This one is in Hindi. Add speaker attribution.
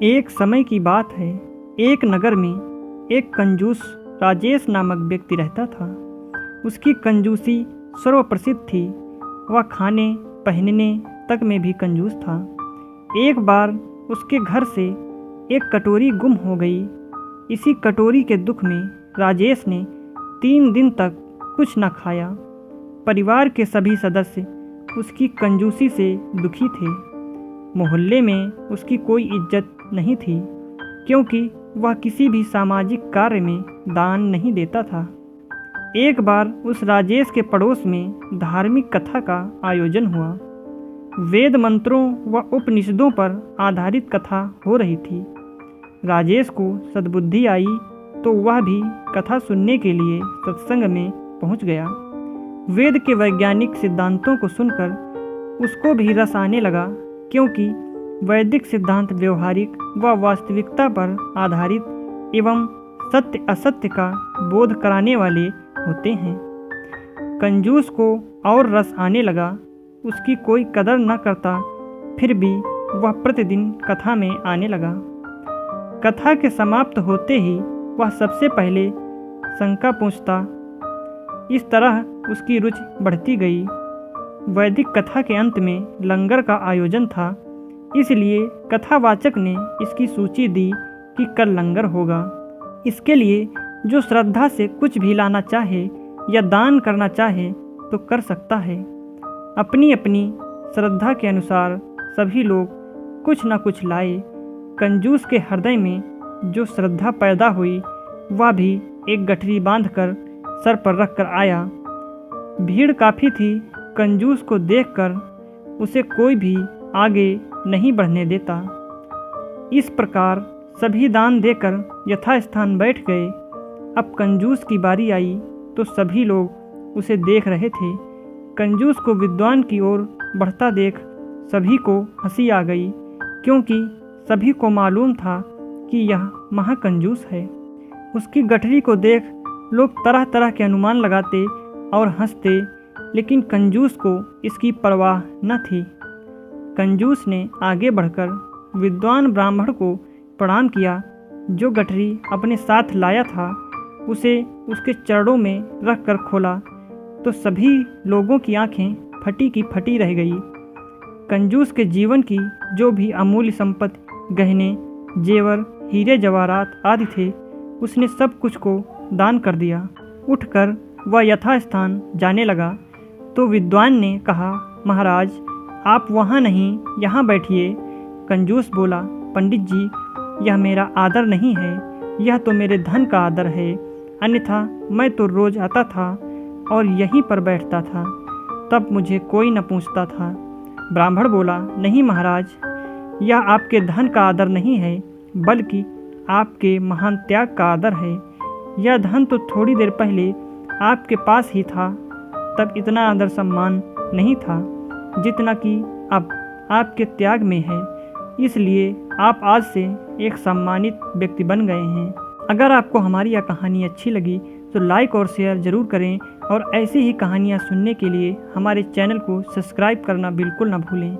Speaker 1: एक समय की बात है। एक नगर में एक कंजूस राजेश नामक व्यक्ति रहता था। उसकी कंजूसी सर्वप्रसिद्ध थी। वह खाने पहनने तक में भी कंजूस था। एक बार उसके घर से एक कटोरी गुम हो गई। इसी कटोरी के दुख में राजेश ने 3 दिन तक कुछ न खाया। परिवार के सभी सदस्य उसकी कंजूसी से दुखी थे। मोहल्ले में उसकी कोई इज्जत नहीं थी, क्योंकि वह किसी भी सामाजिक कार्य में दान नहीं देता था। एक बार उस राजेश के पड़ोस में धार्मिक कथा का आयोजन हुआ। वेद मंत्रों व उपनिषदों पर आधारित कथा हो रही थी। राजेश को सद्बुद्धि आई तो वह भी कथा सुनने के लिए सत्संग में पहुंच गया। वेद के वैज्ञानिक सिद्धांतों को सुनकर उसको भी रस आने लगा, क्योंकि वैदिक सिद्धांत व्यवहारिक व वास्तविकता पर आधारित एवं सत्य असत्य का बोध कराने वाले होते हैं। कंजूस को और रस आने लगा। उसकी कोई कदर न करता, फिर भी वह प्रतिदिन कथा में आने लगा। कथा के समाप्त होते ही वह सबसे पहले शंका पूछता। इस तरह उसकी रुचि बढ़ती गई। वैदिक कथा के अंत में लंगर का आयोजन था, इसलिए कथावाचक ने इसकी सूची दी कि कल लंगर होगा। इसके लिए जो श्रद्धा से कुछ भी लाना चाहे या दान करना चाहे तो कर सकता है। अपनी अपनी श्रद्धा के अनुसार सभी लोग कुछ न कुछ लाए। कंजूस के हृदय में जो श्रद्धा पैदा हुई, वह भी एक गठरी बांधकर सर पर रख कर आया। भीड़ काफ़ी थी। कंजूस को देखकर उसे कोई भी आगे नहीं बढ़ने देता। इस प्रकार सभी दान देकर यथास्थान बैठ गए। अब कंजूस की बारी आई तो सभी लोग उसे देख रहे थे। कंजूस को विद्वान की ओर बढ़ता देख सभी को हंसी आ गई, क्योंकि सभी को मालूम था कि यह महाकंजूस है। उसकी गठरी को देख लोग तरह तरह के अनुमान लगाते और हंसते, लेकिन कंजूस को इसकी परवाह न थी। कंजूस ने आगे बढ़कर विद्वान ब्राह्मण को प्रणाम किया। जो गठरी अपने साथ लाया था उसे उसके चरणों में रख कर खोला तो सभी लोगों की आंखें फटी की फटी रह गई। कंजूस के जीवन की जो भी अमूल्य संपत्ति, गहने, जेवर, हीरे जवाहरात आदि थे, उसने सब कुछ को दान कर दिया। उठकर वह यथास्थान जाने लगा तो विद्वान ने कहा, महाराज आप वहाँ नहीं, यहाँ बैठिए। कंजूस बोला, पंडित जी यह मेरा आदर नहीं है, यह तो मेरे धन का आदर है, अन्यथा मैं तो रोज आता था और यहीं पर बैठता था, तब मुझे कोई न पूछता था। ब्राह्मण बोला, नहीं महाराज, यह आपके धन का आदर नहीं है, बल्कि आपके महान त्याग का आदर है। यह धन तो थोड़ी देर पहले आपके पास ही था, तब इतना आदर सम्मान नहीं था जितना कि अब आपके त्याग में है, इसलिए आप आज से एक सम्मानित व्यक्ति बन गए हैं। अगर आपको हमारी यह कहानी अच्छी लगी तो लाइक और शेयर ज़रूर करें, और ऐसी ही कहानियाँ सुनने के लिए हमारे चैनल को सब्सक्राइब करना बिल्कुल ना भूलें।